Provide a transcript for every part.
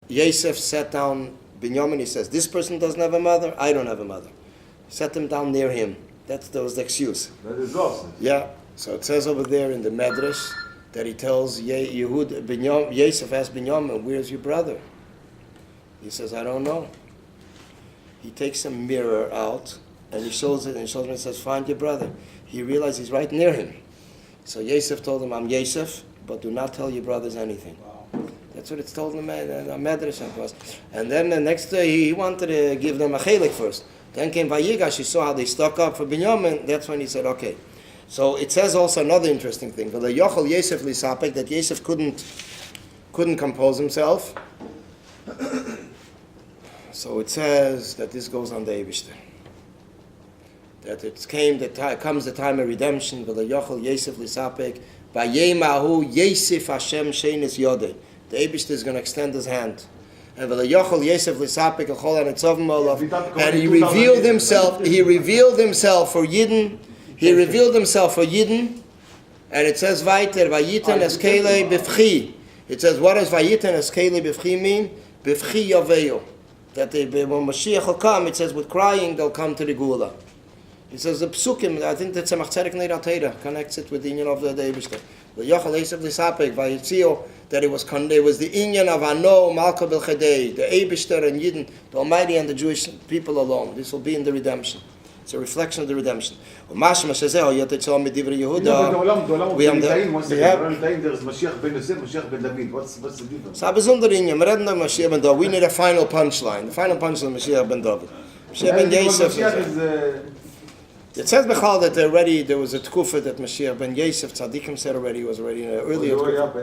Yosef sat down Binyamin. He says, this person doesn't have a mother, I don't have a mother. He sat him down near him. That was the excuse. That is awesome. Yeah. So it says over there in the Medrash that he tells Yehudah, Yosef asked Binyamin, where's your brother? He says, I don't know. He takes a mirror out and he shows it and says, find your brother. He realized he's right near him. So Yosef told him, I'm Yosef, but do not tell your brothers anything. Wow. That's what it's told him in Medrash. And then the next day he wanted to give them a chelik first. Then came Vayigash, he saw how they stuck up for Binyamin. That's when he said, okay. So it says also another interesting thing. For the Yochel Yosef Lisapek, that Yosef couldn't compose himself. So it says that this goes on the Eibishter. That comes the time of redemption. For the Yochel Yosef Lisapek, Vayemahu Yosef Hashem Shenis Yodeh. The Eibishter is going to extend his hand. And Yochel Yosef Lisapek Echol Anitzavim Olav. And he revealed himself. He revealed himself for Yidden. He revealed himself for Yidden. And it says weiter, Vayitan Eskele Bifchi. It says, what does Vayitan Eskele Bifchi mean? Bifchi Yaveyo. That when Mashiach will come, it says with crying they'll come to the Gula. It says the Psukim, I think that's a Tzedek Neirat Torah, connects it with the Inyan of the Eibishter. The Yochel Yosef Lisapek, Vayitzio, that it was the Inyan of Ano, Malka Belchadei, the Eibishter and Yidden, the Almighty and the Jewish people alone. This will be in the redemption. It's a reflection of the redemption. We have there's Mashiach ben Yosef, Mashiach ben David. What's the difference? We need a final punchline. The final punchline is Mashiach ben David. Mashiach ben Yosef. It says Bechal that there was a tkufa that Mashiach ben Yosef Tzadikim said already, was already in an earlier tkufa.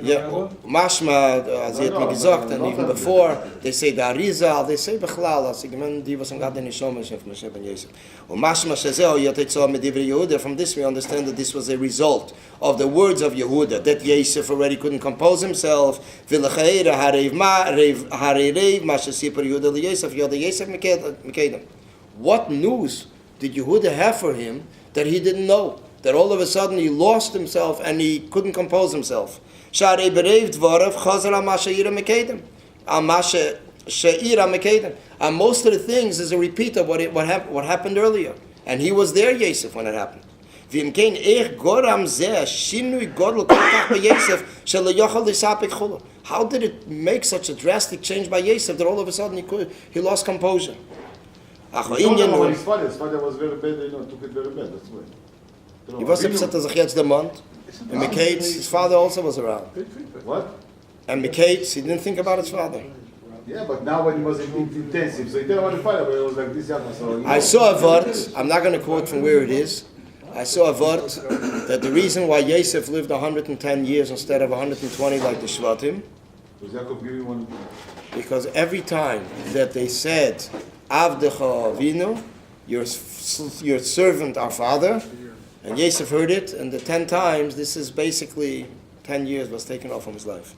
Yeah. Mashma, as he had me gesagt, and even before, they say the Arizal, they say Bechlal, as Igman Divas and Gaden Nishoma Shem Mashiach ben Yosef. Mashma Shazeo Yotetzah Medivri Yehudah. From this we understand that this was a result of the words of Yehudah, that Yosef already couldn't compose himself. V'lechaira hareiv mashasipar Yehudah liyosef Yosef Mekedem. What news did Yehudah have for him that he didn't know? That all of a sudden he lost himself and he couldn't compose himself. And most of the things is a repeat of what happened earlier. And he was there, Yosef, when it happened. How did it make such a drastic change by Yosef that all of a sudden he lost composure? His father was very bad, took it very bad, that's why. He was upset as a month. And Mikhates, his father also was around. What? And Mikhates, he didn't think about his father. Yeah, but now when he was intensive, so he didn't about the father, but he was like this young. So, I saw a word, I'm not going to quote from where it is. I saw a word that the reason why Yosef lived 110 years instead of 120 like the Shvatim, because every time that they said, Avdecha Avinu, your servant, our father. And Yosef heard it, and the 10 times, this is basically 10 years was taken off from his life.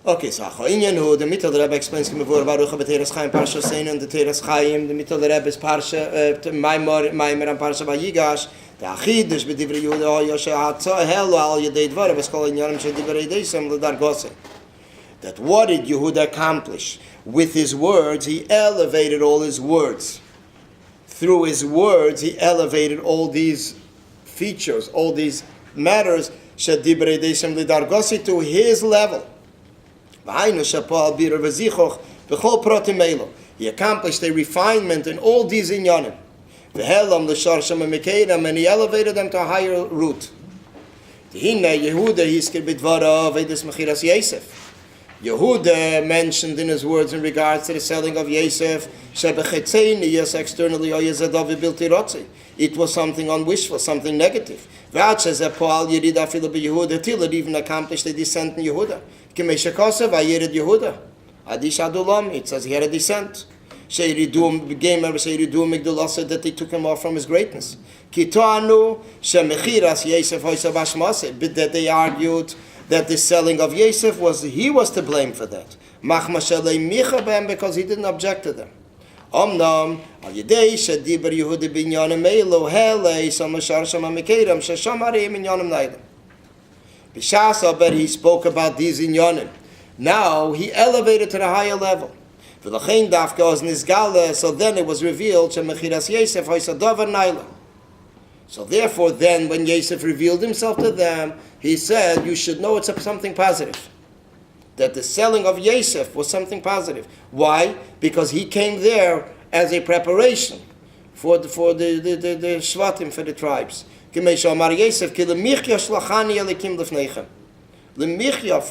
Okay, so the Mittel Rebbe explains Baruch B'Teres Chaim Parsha Seinu and the Teres Chaim. The Mittel Rebbe is Parsha Maimer and Parsha Vayigash. The Achidush B'Divrei Yehudah Yoshe Hatzah Helo Al Yedei Dvar V'Skol Inyanim Shedivrei Deisem L'Dargose. That what did Yehudah accomplish? With his words, he elevated all his words. Through his words, he elevated all these features, all these matters, Shedivrei Deisem L'Dargose, to his level. He accomplished a refinement in all these inyanim. And he elevated them to a higher root. Yehudah mentioned in his words in regards to the selling of Yosef, externally, it was something unwishful, something negative. Till it even accomplished the descent in Yehudah. It says he had a descent. That they took him off from his greatness. That they argued that the selling of Yosef he was to blame for that. Because he didn't object to them. B'shas but he spoke about these inyonim. Now he elevated to the higher level. V'lachein dafka oz nizgala, so then it was revealed shemechiras Yosef hoisadavar naila. So therefore then when Yosef revealed himself to them, he said, you should know it's something positive. That the selling of Yosef was something positive. Why? Because he came there as a preparation for the shvatim, for the tribes. For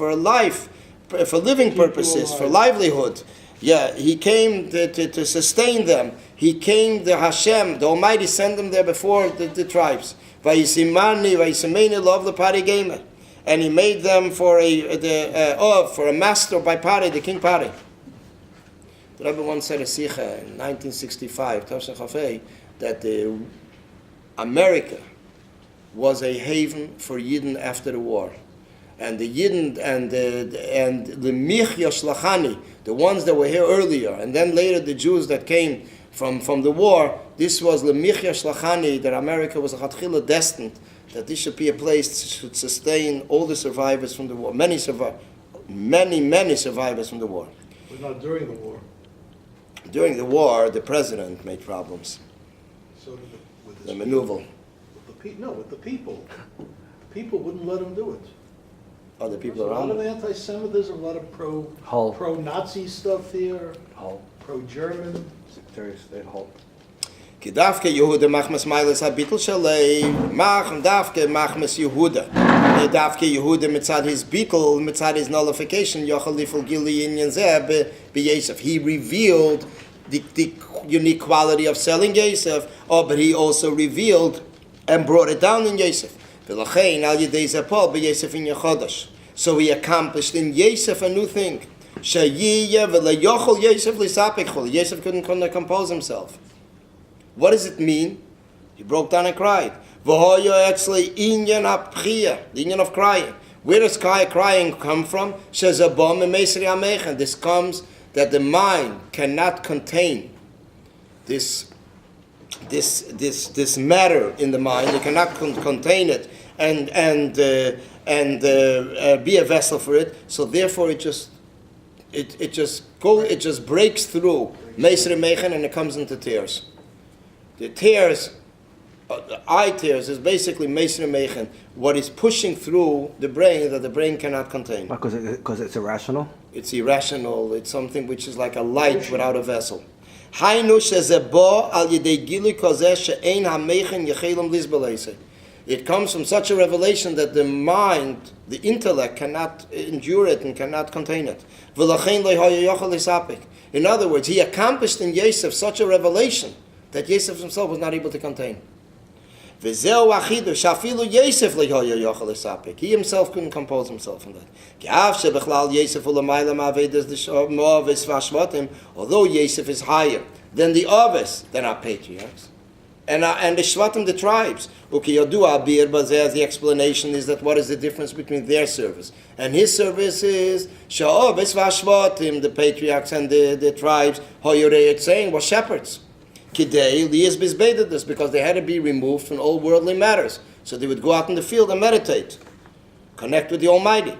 a life, for living purposes, for livelihood. Yeah, he came to sustain them. He came, the Hashem, the Almighty, sent them there before the tribes. Love the Pari Gamer. And he made them for a master by Pari, the king Pari. The Rebbe once said a sikha in 1965, that America was a haven for Yidden after the war. And the Yidden and the Michya Shlachani, the ones that were here earlier, and then later the Jews that came from the war, this was the Michya Shlachani, that America was a Chatchila destined, that this should be a place that should sustain all the survivors from the war. Many survivors from the war. But not during the war. During the war, the president made problems. So did with the maneuver. With the people. People wouldn't let him do it. Other people There's around. A lot of anti-Semitism, a lot of pro-Nazi stuff here. Pro-German. Secretary of State Hull. Kedavke Yehudah machmas meiles habitel shalei mach davke machmas Yehudah. Davke Yehudah mitzad his bitel, mitzad his nullification yochel lifel gili inyan zeh be Yosef. He revealed the unique quality of selling Yosef, but he also revealed and brought it down in Yosef. V'lachein al yedei zepol be Yosef in Yechodesh. So he accomplished in Yosef a new thing. Sheyiyeh v'leyochel Yosef lisapik chol. Yosef couldn't compose himself. What does it mean? He broke down and cried. The inyan of crying. Where does crying come from? This comes that the mind cannot contain this matter in the mind. It cannot contain it and be a vessel for it. So therefore, it just breaks through Meisri Mechen and it comes into tears. The tears, the eye tears, is basically Meisri Mechen, what is pushing through the brain that the brain cannot contain. Because it's irrational? It's irrational. It's something which is like a light without a vessel. It comes from such a revelation that the mind, the intellect, cannot endure it and cannot contain it. In other words, he accomplished in Yosef such a revelation that Yosef himself was not able to contain. He himself couldn't compose himself from that. Although Yosef is higher than the Aves, than our patriarchs, and the Shvatim, the tribes. But the explanation is that what is the difference between their service? And his service is the patriarchs and the tribes, saying was shepherds. Because they had to be removed from all worldly matters. So they would go out in the field and meditate, connect with the Almighty.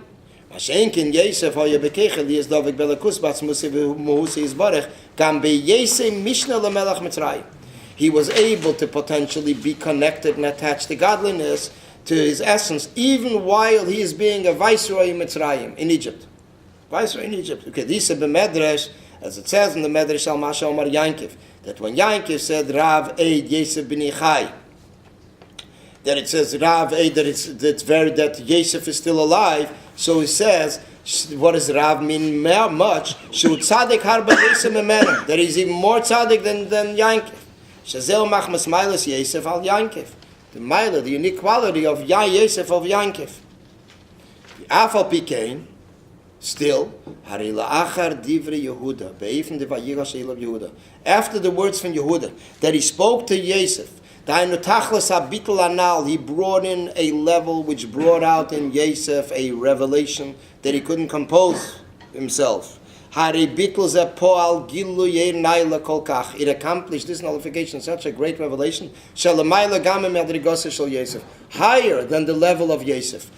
He was able to potentially be connected and attached to godliness, to his essence, even while he is being a viceroy in Mitzrayim, in Egypt. Viceroy in Egypt. Okay, this is the Medrash, as it says in the Medrash al Masha Omar Yankiv, that when Yankiv said Rav Eid Yosef bin Ichai, that it says Rav Eid, that Yosef is still alive, so he says, what does Rav mean much? That he's even more tzaddik than Yankiv. Shazel machmas mailas Yosef al Yankiv. The Maila, the unique quality of Yosef of Yankiv. Afal Pikein, still, Harila Achar Divri Yehudah, Be'ifim de Vayigash Elav Yehudah. After the words from Yehudah, that he spoke to Yosef, he brought in a level which brought out in Yosef a revelation that he couldn't compose himself. It accomplished this nullification, such a great revelation, higher than the level of Yosef.